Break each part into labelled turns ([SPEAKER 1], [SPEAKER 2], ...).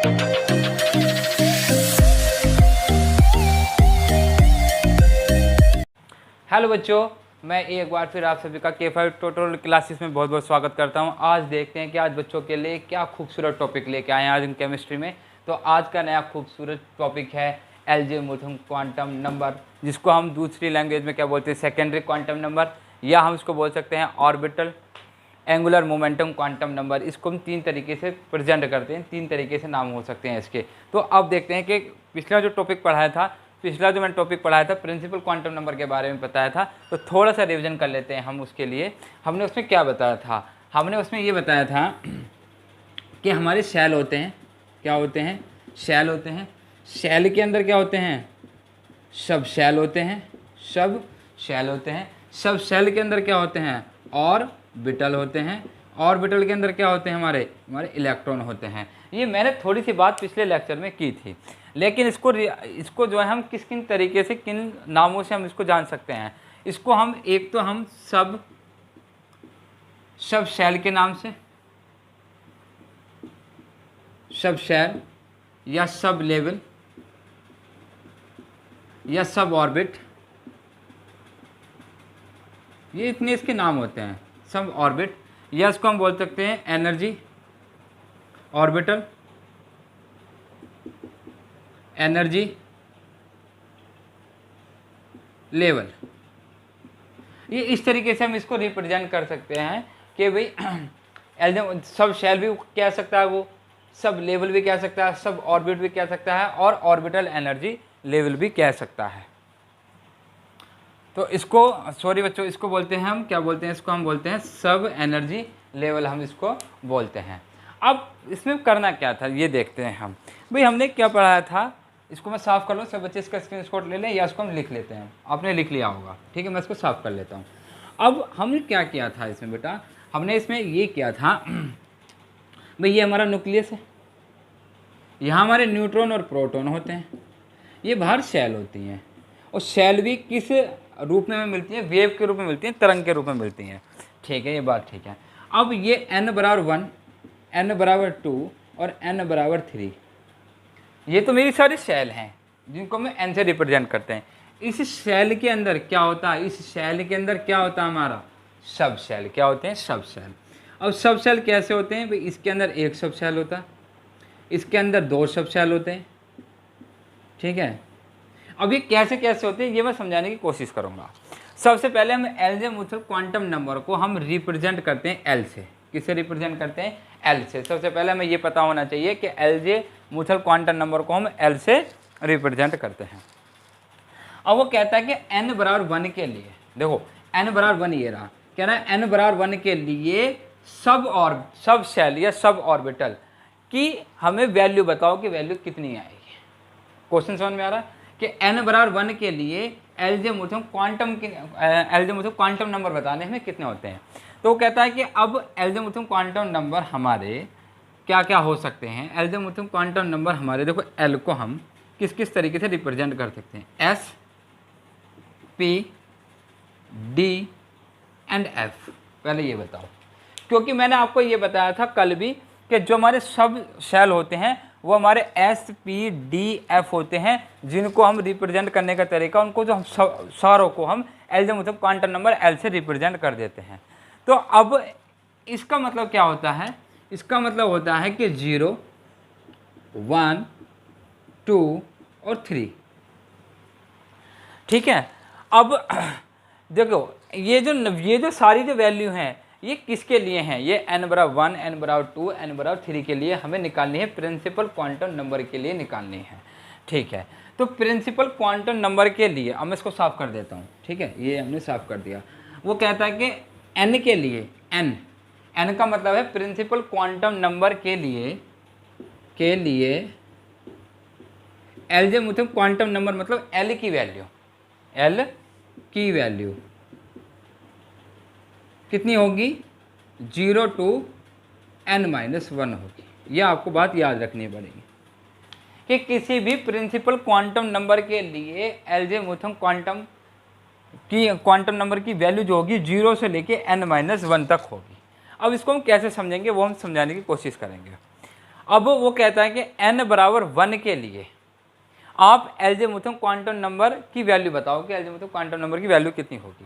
[SPEAKER 1] Hello बच्चों, मैं एक बार फिर आप सभी का K5 ट्यूटोरियल क्लासेस में बहुत बहुत स्वागत करता हूं। आज देखते हैं कि आज बच्चों के लिए क्या खूबसूरत टॉपिक लेके आए हैं आज इन केमिस्ट्री में। तो आज का नया खूबसूरत टॉपिक है एल्जेमुथम क्वांटम नंबर, जिसको हम दूसरी लैंग्वेज में क्या बोलते हैं, सेकेंडरी क्वांटम नंबर, या हम इसको बोल सकते हैं orbital angular momentum quantum number. इसको हम तीन तरीके से प्रेजेंट करते हैं, तीन तरीके से नाम हो सकते हैं इसके। तो अब देखते हैं कि पिछला जो मैंने टॉपिक पढ़ाया था प्रिंसिपल क्वांटम नंबर के बारे में बताया था, तो थोड़ा सा रिवीजन कर लेते हैं हम उसके लिए। हमने उसमें क्या बताया था? हमने उसमें ये बताया था कि हमारे शेल होते हैं, क्या होते हैं? शेल होते हैं। शेल के अंदर क्या होते हैं? सब शेल होते हैं, सब शेल होते हैं। सब शेल के अंदर क्या होते हैं? ऑर्बिटल होते हैं। ऑर्बिटल के अंदर क्या होते हैं? हमारे इलेक्ट्रॉन होते हैं। ये मैंने थोड़ी सी बात पिछले लेक्चर में की थी, लेकिन इसको जो है हम किन तरीके से, किन नामों से हम इसको जान सकते हैं। इसको हम एक तो हम सब शेल के नाम से, सब शेल या सब लेवल या सब ऑर्बिट, ये इतने इसके नाम होते हैं, सब ऑर्बिट। या इसको हम बोल सकते हैं एनर्जी ऑर्बिटल, एनर्जी लेवल। ये इस तरीके से हम इसको रिप्रेजेंट कर सकते हैं कि भाई सब शेल भी कह सकता है, वो सब लेवल भी कह सकता है, सब ऑर्बिट भी कह सकता है, और ऑर्बिटल एनर्जी लेवल भी कह सकता है। तो इसको, सॉरी बच्चों, इसको बोलते हैं हम क्या बोलते हैं? इसको हम बोलते हैं सब एनर्जी लेवल, हम इसको बोलते हैं। अब इसमें करना क्या था ये देखते हैं हम। भाई हमने क्या पढ़ाया था, इसको मैं साफ़ कर लूँ, सब बच्चे इसका स्क्रीनशॉट ले लें या इसको हम लिख लेते हैं। आपने लिख लिया होगा, ठीक है, मैं इसको साफ़ कर लेता हूँ। अब हमने क्या किया था इसमें बेटा? हमने इसमें ये किया था भाई, ये हमारा न्यूक्लियस है, यहाँ हमारे न्यूट्रॉन और प्रोटॉन होते हैं, ये बाहर शेल होती हैं, और शेल भी किस रूप में हमें मिलती है? वेव के रूप में मिलती हैं, तरंग के रूप में मिलती हैं, ठीक है, ये बात ठीक है। अब ये n बराबर 1, n बराबर 2 और n बराबर 3, ये तो मेरी सारी शेल हैं जिनको हम n से रिप्रेजेंट करते हैं। इस शेल के अंदर क्या होता है? इस शेल के अंदर क्या होता है? हमारा सब शेल। क्या होते हैं? सब शेल। अब सब शेल कैसे होते हैं भाई? इसके अंदर एक सब शेल होता है, इसके अंदर दो सब शेल होते हैं, ठीक है। अब ये कैसे कैसे होते हैं ये मैं समझाने की कोशिश करूँगा। सबसे पहले हम एल्जेमुथल क्वांटम नंबर को हम रिप्रेजेंट करते हैं एल से। किससे रिप्रेजेंट करते हैं? एल से। सबसे पहले हमें ये पता होना चाहिए कि एल्जेमुथल क्वांटम नंबर को हम एल से रिप्रेजेंट करते हैं। अब वो कहता है कि n बराबर 1 के लिए, देखो n बराबर 1 ये रहा, कह रहा है n बराबर 1 के लिए सब शेल या सब ऑर्बिटल की हमें वैल्यू बताओ कि वैल्यू कितनी आएगी। क्वेश्चन समझ में आ रहा है कि n बराबर 1 के लिए एल्जेमुथल क्वांटम नंबर बताने हमें कितने होते हैं। तो वो कहता है कि अब एल्जेमुथल क्वांटम नंबर हमारे क्या क्या हो सकते हैं? एल्जेमुथल क्वांटम नंबर हमारे, देखो L को हम किस किस तरीके से रिप्रेजेंट कर सकते हैं? S, P, D and F। पहले ये बताओ, क्योंकि मैंने आपको ये बताया था कल भी कि जो हमारे सब शेल होते हैं वो हमारे S, P, D, F होते हैं, जिनको हम रिप्रेजेंट करने का तरीका, उनको जो हम सारों को हम एल्जेमुथल क्वांटम नंबर L से रिप्रेजेंट कर देते हैं। तो अब इसका मतलब क्या होता है? इसका मतलब होता है कि 0, 1, 2 और 3, ठीक है। अब देखो ये जो सारी जो वैल्यू हैं ये किसके लिए हैं? ये n बराबर 1, n बराबर 2, n बराबर 3 के लिए हमें निकालनी है, प्रिंसिपल क्वांटम नंबर के लिए निकालनी है, ठीक है। तो प्रिंसिपल क्वांटम नंबर के लिए अब मैं इसको साफ कर देता हूँ, ठीक है, ये हमने साफ कर दिया। वो कहता है कि n के लिए, n का मतलब है प्रिंसिपल क्वांटम नंबर के लिए एल्जेमुथल क्वांटम नंबर मतलब L की वैल्यू कितनी होगी? 0 to n-1 होगी। यह आपको बात याद रखनी पड़ेगी कि किसी भी प्रिंसिपल क्वांटम नंबर के लिए एल्जेमुथल क्वांटम नंबर की वैल्यू जो होगी 0 से लेके n-1 तक होगी। अब इसको हम कैसे समझेंगे वो हम समझाने की कोशिश करेंगे। अब वो कहता है कि n बराबर 1 के लिए आप एल्जेमुथम क्वांटम नंबर की वैल्यू बताओ कि एल्जेमुथम क्वांटम नंबर की वैल्यू कितनी होगी।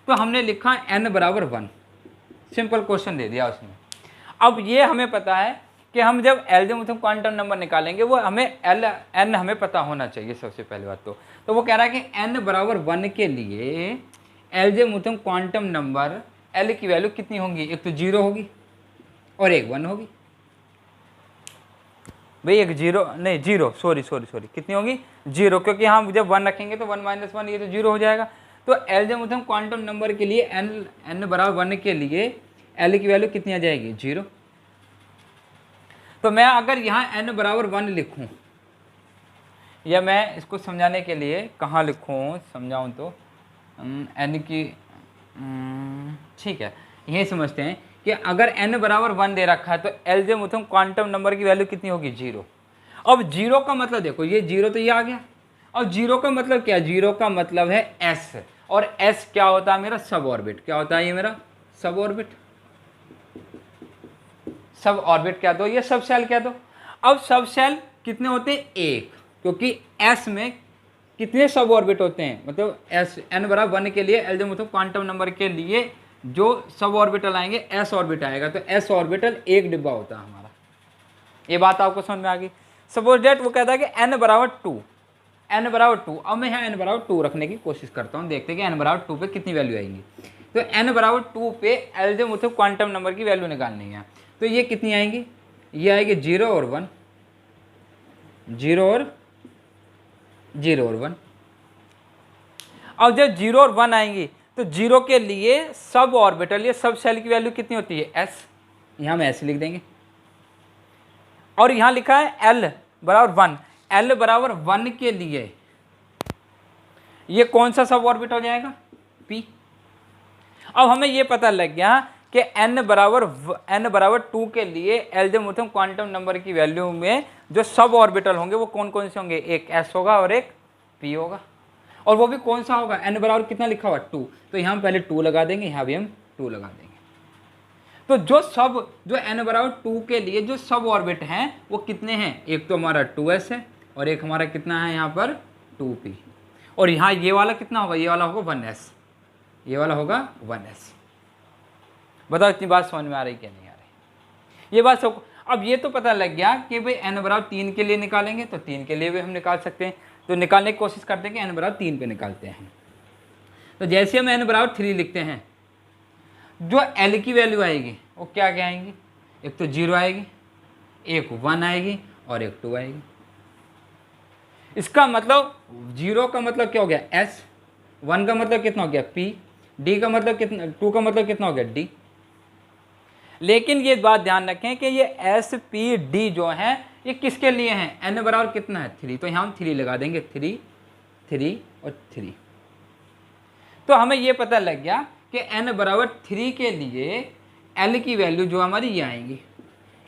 [SPEAKER 1] तो हमने लिखा n बराबर 1, सिंपल क्वेश्चन दे दिया उसने। अब ये हमें पता है कि हम जब एल्जेमुथम क्वांटम नंबर निकालेंगे वो हमें n हमें पता होना चाहिए सबसे पहली बात। तो वो कह रहा है कि n बराबर 1 के लिए एल्जेमुथम क्वांटम नंबर l की वैल्यू कितनी होगी, एक तो 0 होगी और एक 1 होगी। भाई एक 0 नहीं 0 सॉरी कितनी होगी 0, क्योंकि हम जब 1 रखेंगे तो 1 - 1 ये तो 0 हो जाएगा। तो एल्जेमुथम क्वांटम नंबर के लिए n बराबर 1 के लिए l की वैल्यू कितनी आ जाएगी 0। तो मैं अगर यहाँ n बराबर 1 लिखूँ, या मैं इसको समझाने के लिए कहाँ लिखूँ समझाऊँ तो n की ठीक है यही समझते हैं कि अगर n बराबर 1 दे रखा है तो एल्जेमुथम क्वांटम नंबर की वैल्यू कितनी होगी 0। अब 0 का मतलब देखो ये 0 तो ये आ गया, और 0 का मतलब क्या, 0 का मतलब है s, और s क्या होता है मेरा सब ऑर्बिट। क्या होता है ये मेरा सब ऑर्बिट, सब ऑर्बिट क्या दो, ये सब शेल क्या दो। अब सब शेल कितने होते हैं, एक, क्योंकि s में कितने सब ऑर्बिट होते हैं, मतलब s n बराबर 1 के लिए एल्जेमुथम क्वांटम नंबर के लिए जो सब ऑर्बिटल आएंगे s ऑर्बिट आएगा, तो s ऑर्बिटल एक डिब्बा होता है हमारा। ये बात आपको समझ में आ गई। सपोज डेट वो कहता है कि n बराबर 2, n बराबर 2। अब मैं यहाँ n बराबर 2 रखने की कोशिश करता हूँ, देखते हैं कि n बराबर 2 पे कितनी वैल्यू आएंगी। तो n बराबर 2 पे एल्जेमुथम क्वांटम नंबर की वैल्यू निकालनी है, तो ये कितनी आएंगी, ये आएगी 0 और 1, 0 और 1। अब जब 0 और 1 आएंगी तो 0 के लिए सब ऑर्बिटल या सब शेल की वैल्यू कितनी होती है s, यहाँ में s लिख देंगे। और यहाँ लिखा है l बराबर 1, l बराबर 1 के लिए ये कौन सा सब ऑर्बिट हो जाएगा p। अब हमें ये पता लग गया कि n बराबर 2 के लिए एल्जेमुथम क्वांटम नंबर की वैल्यू में जो सब ऑर्बिटल होंगे वो कौन कौन से होंगे, एक s होगा और एक p होगा। और वो भी कौन सा होगा, n बराबर कितना लिखा हुआ 2, तो यहाँ पहले 2 लगा देंगे, यहाँ भी हम 2 लगा देंगे। तो जो n बराबर 2 के लिए जो सब ऑर्बिट हैं वो कितने हैं, एक तो हमारा 2s है और एक हमारा कितना है यहाँ पर 2p, और यहाँ ये वाला कितना होगा, ये वाला होगा 1s, ये वाला होगा 1s। बताओ इतनी बात समझ में आ रही क्या नहीं आ रही, ये बात सब। अब ये तो पता लग गया कि भाई n बराबर 3 के लिए निकालेंगे तो 3 के लिए भी हम निकाल सकते हैं। तो निकालने की कोशिश करते हैं कि n बराबर 3 पे निकालते हैं। तो जैसे हम n बराबर 3 लिखते हैं, जो l की वैल्यू आएगी वो क्या क्या आएंगी, एक तो 0 आएगी, एक 1 आएगी और एक 2 आएगी। इसका मतलब 0 का मतलब क्या हो गया s, 1 का मतलब कितना हो गया p, d का मतलब कितना, 2 का मतलब कितना हो गया d। लेकिन ये बात ध्यान रखें कि ये s p d जो है ये किसके लिए हैं, n बराबर कितना है 3, तो यहाँ हम 3 लगा देंगे, 3 3 और 3। तो हमें ये पता लग गया कि n बराबर 3 के लिए l की वैल्यू जो हमारी ये आएंगी,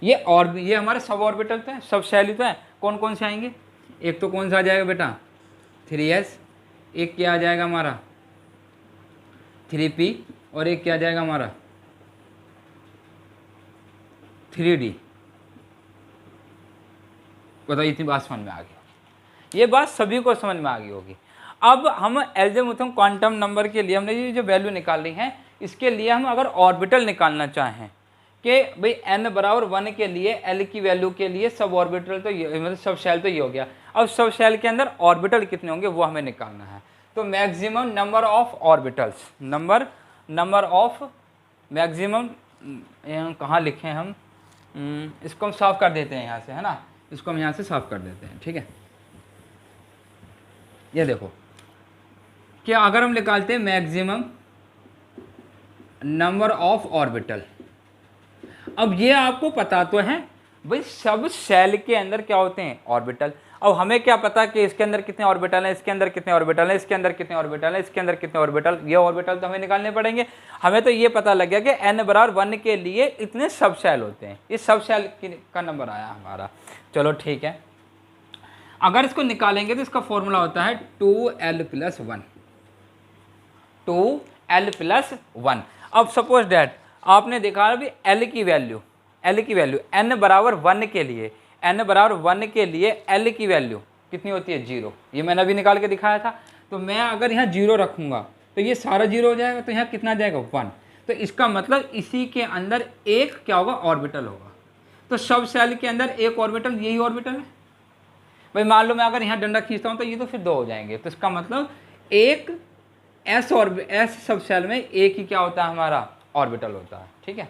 [SPEAKER 1] ये हमारे सब ऑर्बिटल तो है, सब शेल तो है। कौन कौन से आएंगे, एक तो कौन सा आ जाएगा बेटा 3s, एक क्या आ जाएगा हमारा 3p, और एक क्या आ जाएगा हमारा 3d। बताओ इतनी बात समझ में आ गई, ये बात सभी को समझ में आ गई होगी। अब हम एल्जेमुथम क्वांटम नंबर के लिए हमने ये जो वैल्यू निकाली है, इसके लिए हम अगर ऑर्बिटल निकालना चाहें कि भाई n बराबर 1 के लिए l की वैल्यू के लिए सब ऑर्बिटल तो ये मतलब सब शेल तो ये हो गया। अब सब शेल के अंदर ऑर्बिटल कितने होंगे वो हमें निकालना है। तो maximum number of orbitals, number of maximum कहाँ लिखें हम, इसको हम साफ कर देते हैं यहाँ से, है ना, इसको हम यहाँ से साफ कर देते हैं, ठीक है। ये देखो कि अगर हम निकालते हैं मैक्सिमम नंबर ऑफ ऑर्बिटल, अब ये आपको पता तो है भाई सब शेल के अंदर क्या होते हैं ऑर्बिटल। अब हमें क्या पता कि इसके अंदर कितने ऑर्बिटल हैं, इसके अंदर कितने ऑर्बिटल हैं, इसके अंदर कितने ऑर्बिटल हैं, इसके अंदर कितने ऑर्बिटल, ये ऑर्बिटल तो हमें निकालने पड़ेंगे। हमें तो ये पता लग गया कि n बराबर 1 के लिए इतने सब शेल होते हैं, इस सब शेल का नंबर आया हमारा। चलो ठीक है, अगर इसको निकालेंगे तो इसका फॉर्मूला होता है 2l + 1, 2l + 1। अब सपोज डैट आपने देखा अभी l की वैल्यू एल की वैल्यू n बराबर 1 के लिए, n बराबर 1 के लिए l की वैल्यू कितनी होती है 0। ये मैंने अभी निकाल के दिखाया था। तो मैं अगर यहाँ 0 रखूँगा तो ये सारा 0 हो जाएगा, तो यहाँ कितना जाएगा 1। तो इसका मतलब इसी के अंदर एक क्या होगा ऑर्बिटल होगा। तो सब सेल के अंदर एक ऑर्बिटल, यही ऑर्बिटल है भाई। मान लो मैं अगर यहाँ डंडा खींचता हूँ तो ये तो फिर 2 हो जाएंगे। तो इसका मतलब एक एस सब सेल में एक ही क्या होता है हमारा ऑर्बिटल होता है। ठीक है,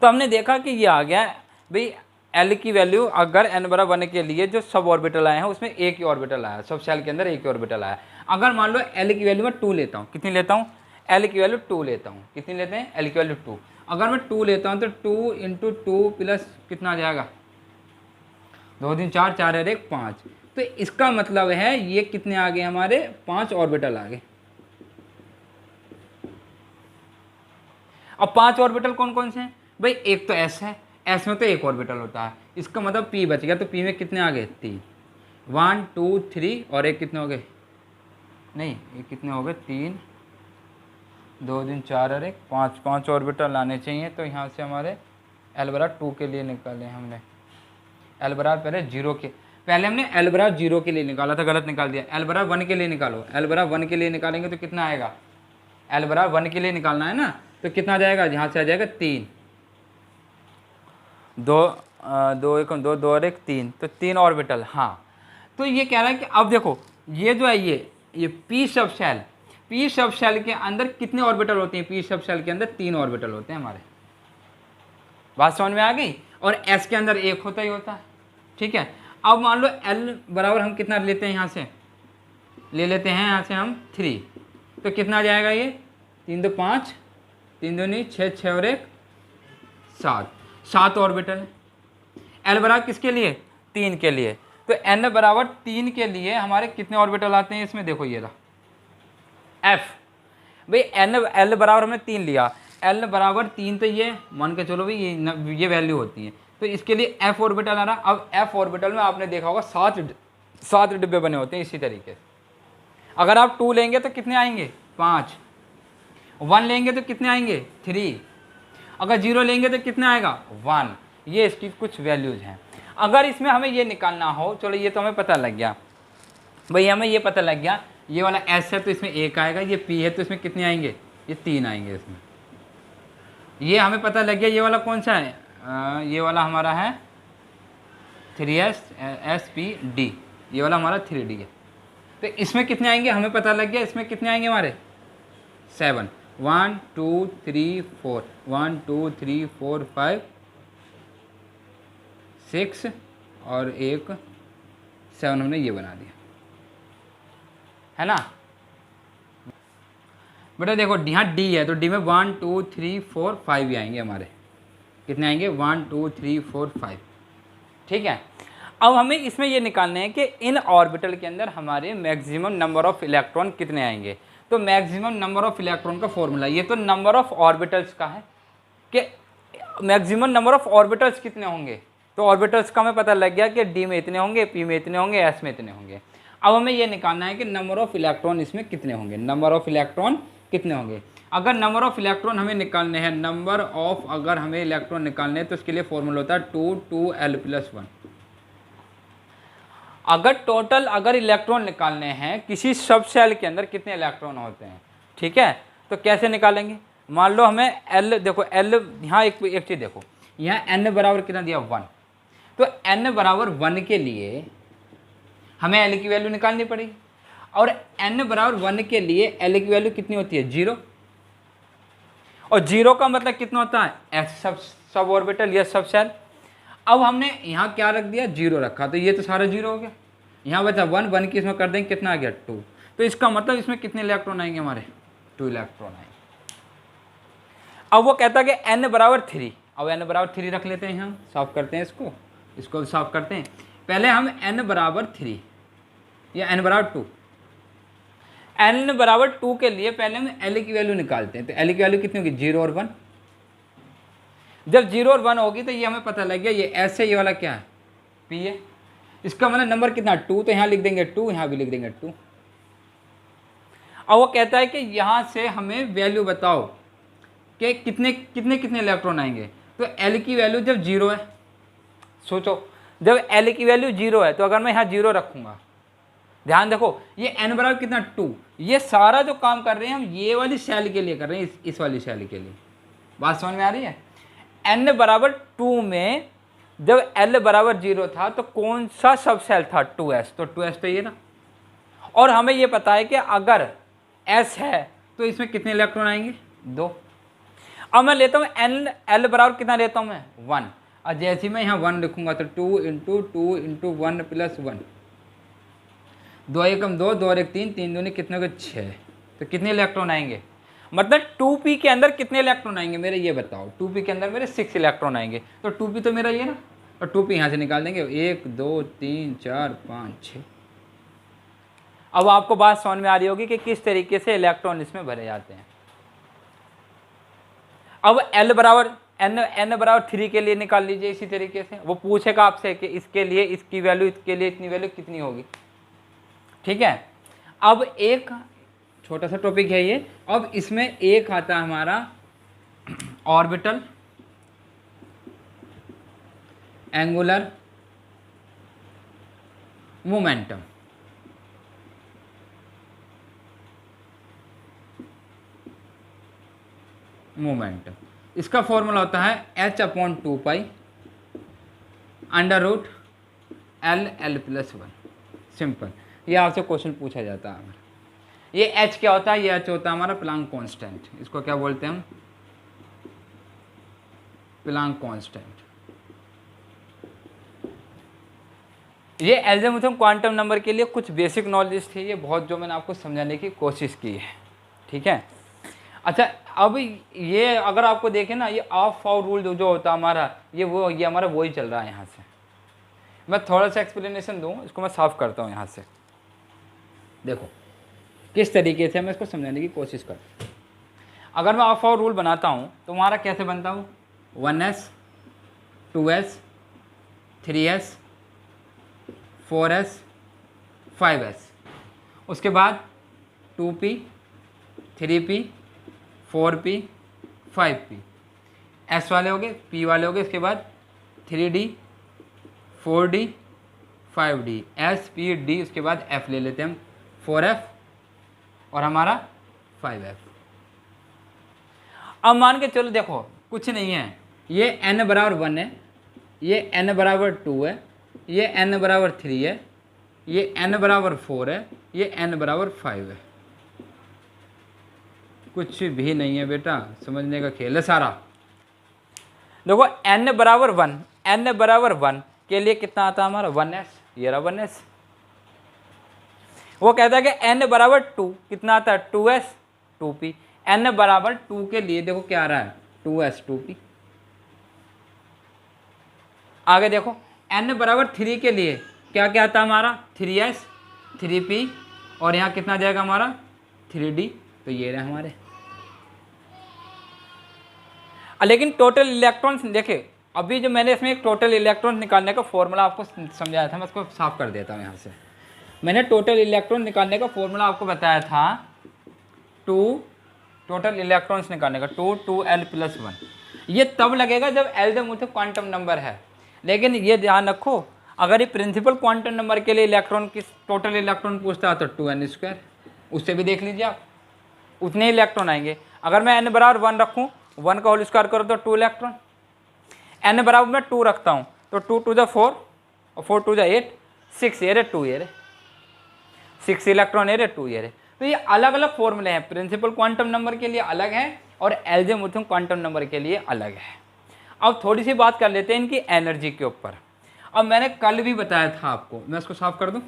[SPEAKER 1] तो हमने देखा कि ये आ गया भाई एल की वैल्यू अगर n बराबर 1 के लिए जो सब ऑर्बिटल आए हैं उसमें एक ही ऑर्बिटल आया, सब सेल के अंदर एक ही ऑर्बिटल आया। अगर मान लो एल की वैल्यू मैं 2 लेता हूँ, कितनी लेता हूँ एल की वैल्यू 2 लेता हूँ, कितनी लेते हैं एल की वैल्यू 2। अगर मैं 2 लेता हूँ तो 2 इंटू 2 प्लस कितना आ जाएगा 2 3 4 4 और 1 5। तो इसका मतलब है ये कितने आ गए हमारे 5 ऑर्बिटल आ गए। अब 5 ऑर्बिटल कौन कौन से हैं भाई, एक तो एस है, एस में तो एक ऑर्बिटल होता है, इसका मतलब पी बच गया। तो पी में कितने आ गए 3, 1 2 3 और एक कितने हो गए, नहीं ये कितने हो गए 3 2 3 4 और 1 5, 5 ऑर्बिटल आने चाहिए। तो यहाँ से हमारे एल बराबर 2 के लिए निकाले हमने, एल बराबर पहले हमने एल बराबर 0 के लिए निकाला था, गलत निकाल दिया। एल बराबर 1 के लिए निकालो, एल बराबर 1 के लिए निकालेंगे तो कितना आएगा, एल बराबर 1 के लिए निकालना है ना, तो कितना आ जाएगा, यहाँ से आ जाएगा 3 2 2 1 2 2 और 1 3, तो 3 ऑर्बिटल। हाँ, तो ये कह रहा है कि अब देखो ये जो है ये पी सब सेल के अंदर कितने ऑर्बिटल होते हैं, पी सब सेल के अंदर 3 ऑर्बिटल होते हैं हमारे। बात समझ में आ गई। और एस के अंदर एक होता ही होता है। ठीक है, अब मान लो एल बराबर हम कितना लेते हैं, यहाँ से ले लेते हैं यहाँ से हम 3, तो कितना आ जाएगा ये 3 2 5 3 2 नहीं 6 6 और 1 7, 7 ऑर्बिटल है। एल बराबर किसके लिए 3 के लिए, तो एन बराबर 3 के लिए हमारे कितने ऑर्बिटल आते हैं इसमें, देखो ये रहा एफ भाई। एल बराबर हमने 3 लिया, एल बराबर 3, तो ये मान के चलो भाई ये वैल्यू होती है। तो इसके लिए एफ ऑर्बिटल आ रहा। अब एफ ऑर्बिटल में आपने देखा होगा 7 डिब्बे बने होते हैं इसी तरीके से। अगर आप 2 लेंगे तो कितने आएंगे 5, 1 लेंगे तो कितने आएंगे 3, अगर 0 लेंगे तो कितना आएगा 1। ये इसकी कुछ वैल्यूज हैं। अगर इसमें हमें ये निकालना हो, चलो ये तो हमें पता लग गया भाई, हमें ये पता लग गया ये वाला एस है तो इसमें 1 आएगा, ये पी है तो इसमें कितने आएंगे, ये 3 आएंगे इसमें। ये हमें पता लग गया ये वाला कौन सा है, ये वाला हमारा है 3s डी, ये वाला हमारा 3d है। तो इसमें कितने आएंगे हमें पता लग गया, इसमें कितने आएंगे हमारे 7, 1 2 3 4 1 2 3 4 5 6 और 1 7 हमने ये बना दिया है ना बेटा। देखो यहाँ डी है तो डी में 1 2 3 4 5 ही आएंगे हमारे, कितने आएंगे 1 2 3 4 5। ठीक है, अब हमें इसमें ये निकालना है कि इन ऑर्बिटल के अंदर हमारे मैक्सिमम नंबर ऑफ इलेक्ट्रॉन कितने आएंगे। तो मैक्सिमम नंबर ऑफ इलेक्ट्रॉन का फॉर्मूला, ये तो नंबर ऑफ ऑर्बिटल्स का है कि मैक्सिमम नंबर ऑफ ऑर्बिटल्स कितने होंगे। तो ऑर्बिटल्स का हमें पता लग गया कि डी में इतने होंगे, पी में इतने होंगे, एस में इतने होंगे। अब हमें ये निकालना है कि नंबर ऑफ इलेक्ट्रॉन इसमें कितने होंगे, नंबर ऑफ इलेक्ट्रॉन कितने होंगे। अगर नंबर ऑफ इलेक्ट्रॉन हमें निकालने हैं, नंबर ऑफ अगर हमें इलेक्ट्रॉन निकालने हैं तो उसके लिए फॉर्मूला होता है 2l+1। अगर टोटल अगर इलेक्ट्रॉन निकालने हैं किसी सब सेल के अंदर कितने इलेक्ट्रॉन होते हैं, ठीक है, तो कैसे निकालेंगे। मान लो हमें एल, देखो एल यहाँ एक चीज़ देखो, यहाँ एन बराबर कितना दिया 1, तो एन बराबर 1 के लिए हमें एल की वैल्यू निकालनी पड़ेगी। और एन बराबर 1 के लिए एल की वैल्यू कितनी होती है 0, और 0 का मतलब कितना होता है एस सब ऑर्बिटल या सब सेल। अब हमने यहाँ क्या रख दिया 0 रखा, तो ये तो सारा 0 हो गया। यहाँ बचा 1, 1 की इसमें कर देंगे कितना आ गया 2, तो इसका मतलब इसमें कितने इलेक्ट्रॉन आएंगे हमारे 2 इलेक्ट्रॉन आएंगे। अब वो कहता है कि n बराबर 3, अब n बराबर 3 रख लेते हैं, हम साफ करते हैं इसको साफ करते हैं। पहले हम n बराबर 3 या n बराबर 2, n बराबर 2 के लिए पहले हम l की वैल्यू निकालते हैं। तो l की वैल्यू कितनी होगी 0 और 1। जब 0 और 1 होगी तो ये हमें पता लग गया ये s है, ये वाला क्या है p है। इसका मतलब नंबर कितना 2, तो यहाँ लिख देंगे 2, यहाँ भी लिख देंगे 2। अब वो कहता है कि यहाँ से हमें वैल्यू बताओ कि कितने इलेक्ट्रॉन आएंगे। तो L की वैल्यू जब 0 है, सोचो जब L की वैल्यू 0 है तो अगर मैं यहाँ 0 रखूँगा, ध्यान देखो ये n बराबर कितना 2, ये सारा जो काम कर रहे हैं हम ये वाली सेल के लिए कर रहे हैं, इस वाली सेल के लिए। बात समझ में आ रही है? n बराबर 2 में जब L बराबर 0 था तो कौन सा सब सेल था? 2s, तो 2s तो ये ना। और हमें ये पता है कि अगर s है तो इसमें कितने इलेक्ट्रॉन आएंगे? 2। अब मैं लेता हूँ L बराबर कितना लेता हूँ मैं? 1। और जैसे मैं यहाँ 1 लिखूंगा तो 2 इंटू 2 इंटू 1 प्लस 1, 2 एकम 2, 2 और 1 3, 3 दूनी कितने को 6, तो कितने इलेक्ट्रॉन आएंगे? मतलब 2p के अंदर कितने इलेक्ट्रॉन आएंगे मेरे, ये बताओ। 2p के अंदर मेरे 6 इलेक्ट्रॉन आएंगे, तो 2p तो मेरा ये ना, और 2p यहाँ से निकाल देंगे, 1 2 3 4 5 6। अब आपको बात समझ में आ रही होगी कि किस तरीके से इलेक्ट्रॉन इसमें भरे जाते हैं। अब L बराबर n बराबर 3 के लिए निकाल लीजिए इसी तरीके से। वो पूछेगा आपसे कि इसके लिए इसकी वैल्यू, इसके लिए इतनी वैल्यू कितनी होगी, ठीक है। अब एक छोटा सा टॉपिक है ये। अब इसमें एक आता है हमारा ऑर्बिटल एंगुलर मोमेंटम। इसका फॉर्मूला होता है h/2 under root L+1। Simple, ये आपसे क्वेश्चन पूछा जाता है। ये h क्या होता है? ये h होता है हमारा प्लांक कांस्टेंट। इसको क्या बोलते हैं हम? Planck constant. ये एल्जेविथ क्वांटम नंबर के लिए कुछ बेसिक नॉलेज थी, ये बहुत जो मैंने आपको समझाने की कोशिश की है, ठीक है। अच्छा, अब ये अगर आपको देखें ना, ये ऑफ फाउल रूल जो होता है हमारा, ये हमारा वही चल रहा है। यहाँ से मैं थोड़ा सा एक्सप्लेनेशन दूँ, इसको मैं साफ करता हूँ। यहाँ से देखो किस तरीके से मैं इसको समझाने की कोशिश करता हूँ। अगर मैं ऑफ फाउल रूल बनाता हूँ तो हमारा कैसे बनता हूँ? 1s 2s 3s 4s 5s, उसके बाद 2p 3p 4p 5p, s वाले हो गए, p वाले हो गए, इसके बाद 3d 4d 5d, s p d, उसके बाद f ले लेते हैं हम, 4f और हमारा 5f। अब मान के चलो, देखो कुछ नहीं है, ये n बराबर 1 है, ये n बराबर 2 है, ये n बराबर 3 है, ये n बराबर 4 है, ये n बराबर 5 है। कुछ भी नहीं है बेटा, समझने का खेल है सारा। देखो n बराबर 1 के लिए कितना आता है हमारा? 1s, ये रहा 1s। वो कहता है कि n बराबर 2 कितना आता है? 2s 2p। n बराबर 2 के लिए देखो क्या आ रहा है? 2s 2p। आगे देखो n बराबर 3 के लिए क्या क्या आता है हमारा? 3s 3p, और यहाँ कितना जाएगा हमारा? 3d। तो ये रहे हमारे। लेकिन टोटल इलेक्ट्रॉन्स देखे, अभी जो मैंने इसमें एक टोटल इलेक्ट्रॉन निकालने का फॉर्मूला आपको समझाया था, मैं उसको साफ कर देता हूँ। यहाँ से मैंने टोटल इलेक्ट्रॉन निकालने का फॉर्मूला आपको बताया था, टोटल इलेक्ट्रॉन्स निकालने का 2L+1। ये तब लगेगा जब एल्जेविथ क्वांटम नंबर है। लेकिन ये ध्यान रखो, अगर ये प्रिंसिपल क्वांटम नंबर के लिए इलेक्ट्रॉन की टोटल इलेक्ट्रॉन पूछता है तो 2n², उससे भी देख लीजिए आप, उतने इलेक्ट्रॉन आएंगे। अगर मैं n बराबर 1 रखूँ, 1 का होल स्क्वायर करो तो 2 इलेक्ट्रॉन। n बराबर मैं 2 रखता हूँ तो 2 2 4 और 4 2 8, 6 ये रे 2 ये रे, 6 इलेक्ट्रॉन ये रे 2 ये रे। तो ये अलग अलग फॉर्मूले हैं, प्रिंसिपल क्वांटम नंबर के लिए अलग है और एल्जेविथ क्वांटम नंबर के लिए अलग है। अब थोड़ी सी बात कर लेते हैं इनकी एनर्जी के ऊपर। अब मैंने कल भी बताया था आपको, मैं इसको साफ कर दूं।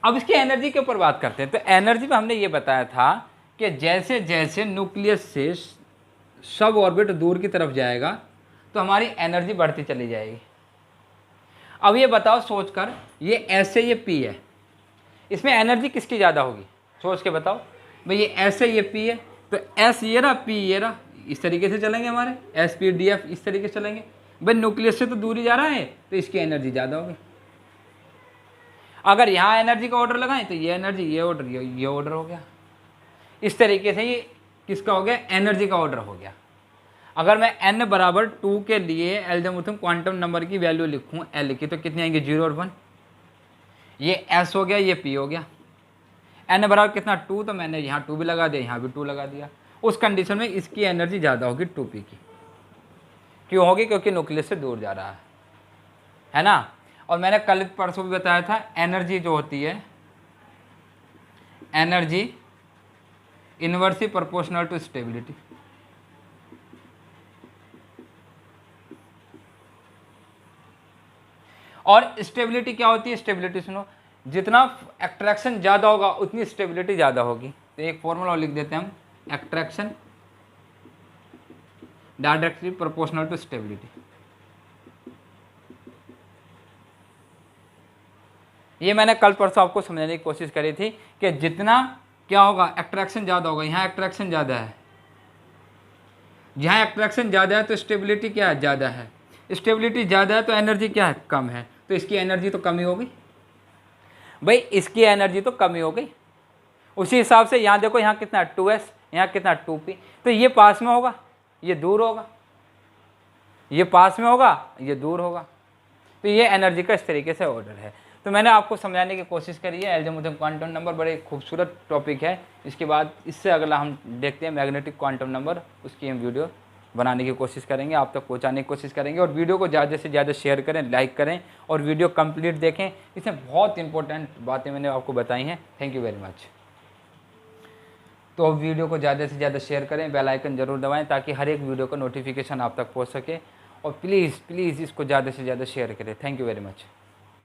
[SPEAKER 1] अब इसकी एनर्जी के ऊपर बात करते हैं। तो एनर्जी में हमने ये बताया था कि जैसे जैसे न्यूक्लियस से सब ऑर्बिट दूर की तरफ जाएगा तो हमारी एनर्जी बढ़ती चली जाएगी। अब ये बताओ सोचकर, ये ऐसे ये पी है, इसमें एनर्जी किसकी ज़्यादा होगी? सोच के बताओ भाई। ये ऐसे ये पी है तो एस ये रहा, पी ये रहा, इस तरीके से चलेंगे हमारे एस पी डी एफ, इस तरीके से चलेंगे। भाई न्यूक्लियस से तो दूरी जा रहा है तो इसकी एनर्जी ज़्यादा होगी। अगर यहाँ एनर्जी का ऑर्डर लगाएं तो ये एनर्जी, ये ऑर्डर, ये ऑर्डर हो गया। इस तरीके से ये किसका हो गया? एनर्जी का ऑर्डर हो गया। अगर मैं n बराबर 2 के लिए एल्जेब्रिथम क्वांटम नंबर की वैल्यू लिखूं l की, तो कितनी आएंगी 0 और 1। ये s हो गया, ये p हो गया। n बराबर कितना 2, तो मैंने यहाँ 2 भी लगा दिया, यहाँ भी 2 लगा दिया। उस कंडीशन में इसकी एनर्जी ज़्यादा होगी 2p की। क्यों होगी? क्योंकि न्यूक्लियस से दूर जा रहा है ना। और मैंने कल परसों भी बताया था, एनर्जी जो होती है, energy inversely proportional to stability. और स्टेबिलिटी क्या होती है? स्टेबिलिटी सुनो, जितना एट्रैक्शन ज़्यादा होगा उतनी स्टेबिलिटी ज़्यादा होगी। तो एक फॉर्मूला लिख देते हैं हम, attraction directly proportional to stability. ये मैंने कल परसों आपको समझाने की कोशिश करी थी कि जितना क्या होगा, एट्रैक्शन ज़्यादा होगा। यहाँ एट्रैक्शन ज़्यादा है, जहाँ एट्रैक्शन ज़्यादा है तो स्टेबिलिटी क्या है? ज़्यादा है। स्टेबिलिटी ज़्यादा है तो एनर्जी क्या है? कम है। तो इसकी एनर्जी तो कमी हो गई भाई, इसकी एनर्जी तो कमी हो गई। उसी हिसाब से यहाँ देखो, यहाँ कितना 2s, यहाँ कितना 2p। तो ये पास में होगा, ये दूर होगा, ये पास में होगा, ये दूर होगा। तो ये एनर्जी का इस तरीके से ऑर्डर है। तो मैंने आपको समझाने की कोशिश करी है। एल्जेब्रिथम क्वांटम नंबर बड़े खूबसूरत टॉपिक है। इसके बाद इससे अगला हम देखते हैं मैग्नेटिक क्वांटम नंबर, उसकी हम वीडियो बनाने की कोशिश करेंगे, आप तक पहुंचाने की कोशिश करेंगे। और वीडियो को ज़्यादा से ज़्यादा शेयर करें, लाइक करें और वीडियो कंप्लीट देखें। इसमें बहुत इंपॉर्टेंट बातें मैंने आपको बताई हैं। Thank you very much. तो वीडियो को ज़्यादा से ज़्यादा शेयर करें, बेल आइकन ज़रूर दबाएं ताकि हर एक वीडियो का नोटिफिकेशन आप तक पहुँच सके। और प्लीज़ प्लीज़ इसको ज़्यादा से ज़्यादा शेयर करें। Thank you very much.